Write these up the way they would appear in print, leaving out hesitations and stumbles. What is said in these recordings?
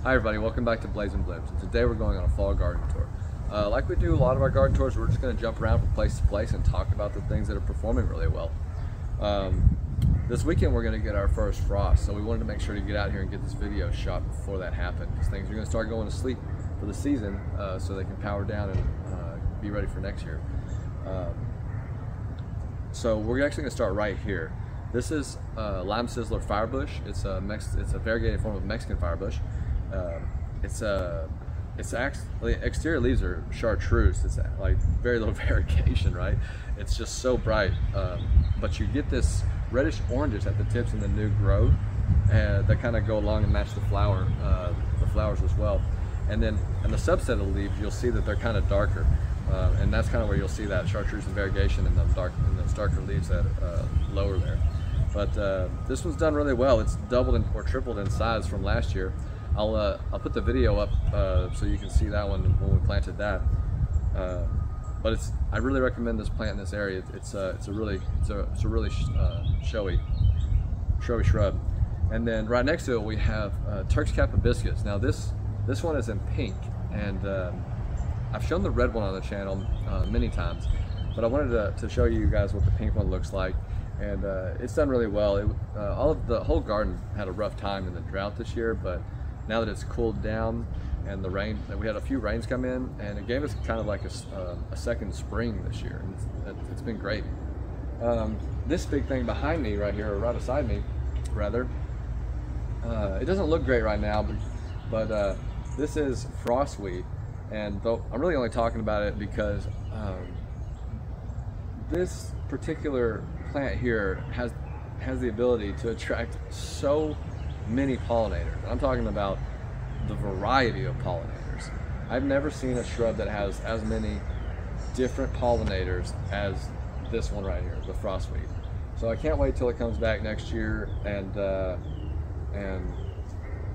Hi everybody, welcome back to Blazing Blips, and today we're going on a fall garden tour. Like we do a lot of our garden tours, we're just going to jump around from place to place and talk about the things that are performing really well. This weekend we're going to get our first frost, so we wanted to make sure to get out here and get this video shot before that happened, because things are going to start going to sleep for the season so they can power down and be ready for next year. So we're actually going to start right here. This is lime sizzler firebush. It's a variegated form of Mexican firebush. Its exterior leaves are chartreuse. It's like very little variegation, right? It's just so bright, but you get this reddish oranges at the tips in the new growth that kind of go along and match the flowers as well. And then in the subset of the leaves, you'll see that they're kind of darker, and that's kind of where you'll see that chartreuse and variegation in those darker leaves that lower there. But this one's done really well. It's doubled or tripled in size from last year. I'll put the video up so you can see that one when we planted that. But I really recommend this plant in this area. It's a really showy shrub. And then right next to it we have Turk's cap hibiscus. Now this one is in pink, and I've shown the red one on the channel many times, but I wanted to show you guys what the pink one looks like. And it's done really well. The whole garden had a rough time in the drought this year, but now that it's cooled down and we had a few rains come in, and it gave us kind of like a second spring this year, and it's been great. This big thing behind me right here, or right beside me rather, it doesn't look great right now, but this is frostweed, and I'm really only talking about it because this particular plant here has the ability to attract so many pollinators. And I'm talking about the variety of pollinators. I've never seen a shrub that has as many different pollinators as this one right here, the frostweed. So I can't wait till it comes back next year and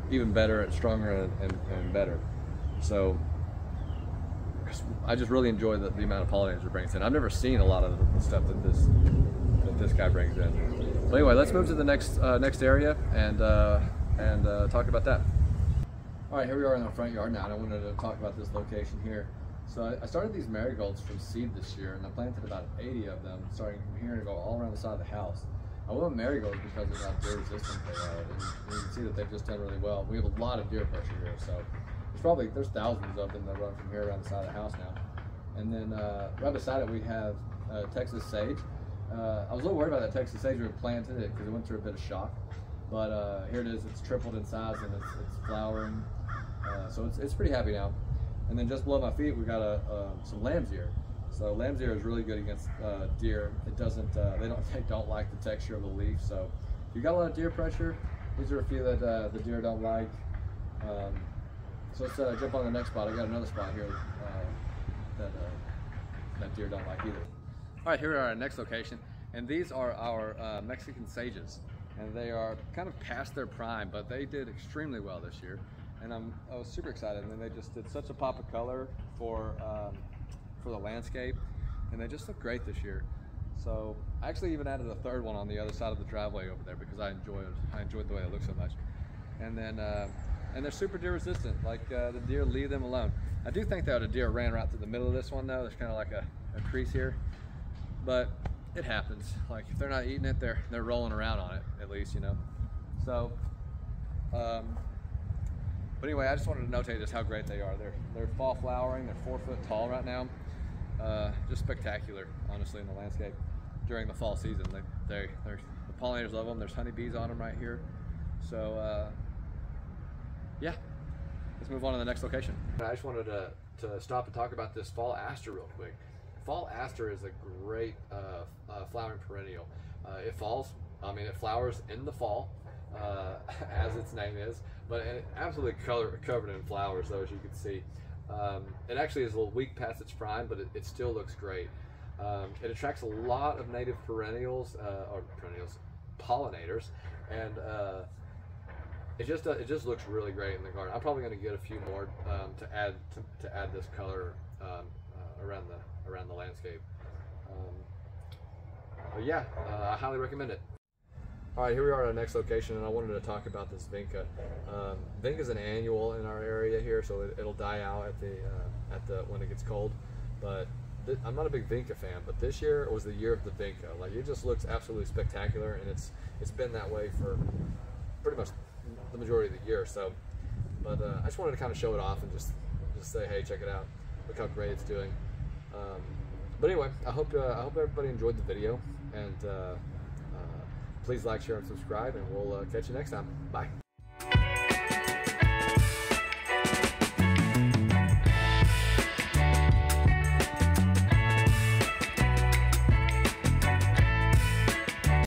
even better and stronger and better. So I just really enjoy the amount of pollinators it brings in. I've never seen a lot of the stuff that this guy brings in. But anyway, let's move to the next area and talk about that. All right, here we are in our front yard now, and I wanted to talk about this location here. So I started these marigolds from seed this year, and I planted about 80 of them, starting from here and go all around the side of the house. I love marigolds because of how deer resistant they are, and you can see that they've just done really well. We have a lot of deer pressure here, so there's thousands of them that run from here around the side of the house now. And then right beside it we have Texas sage. I was a little worried about that Texas sage when we planted it because it went through a bit of shock, but here it is. It's tripled in size and it's flowering, so it's pretty happy now. And then just below my feet we got some lamb's ear. So lamb's ear is really good against deer. It doesn't they don't like the texture of the leaf. So if you got a lot of deer pressure, these are a few that the deer don't like. So let's jump on the next spot. I got another spot here that deer don't like either. All right, here we are at our next location, and these are our Mexican sages, and they are kind of past their prime, but they did extremely well this year, and I was super excited. And then they just did such a pop of color for the landscape, and they just look great this year. So I actually even added a third one on the other side of the driveway over there because I enjoyed the way they look so much. And then and they're super deer resistant. Like the deer leave them alone. I do think that a deer ran right through the middle of this one though. There's kind of like a crease here, but it happens. Like if they're not eating it, they're rolling around on it at least, you know. So, but anyway, I just wanted to notate just how great they are. They're fall flowering. They're 4 foot tall right now. Just spectacular, honestly, in the landscape during the fall season. The pollinators love them. There's honeybees on them right here. So. Yeah, let's move on to the next location. I just wanted to stop and talk about this fall aster real quick. Fall aster is a great flowering perennial. It flowers in the fall, as its name is, but it's absolutely covered in flowers though, as you can see. It actually is a little weak past its prime, but it still looks great. It attracts a lot of native pollinators, and it just looks really great in the garden. I'm probably going to get a few more to add this color around the landscape. But yeah, I highly recommend it. All right, here we are at our next location, and I wanted to talk about this vinca. Vinca is an annual in our area here, so it'll die out at the when it gets cold. But I'm not a big vinca fan, but this year was the year of the vinca. Like, it just looks absolutely spectacular, and it's been that way for pretty much the majority of the year. So, but I just wanted to kind of show it off and just say, hey, check it out. Look how great it's doing. But anyway, I hope everybody enjoyed the video, and please like, share, and subscribe, and we'll catch you next time. Bye.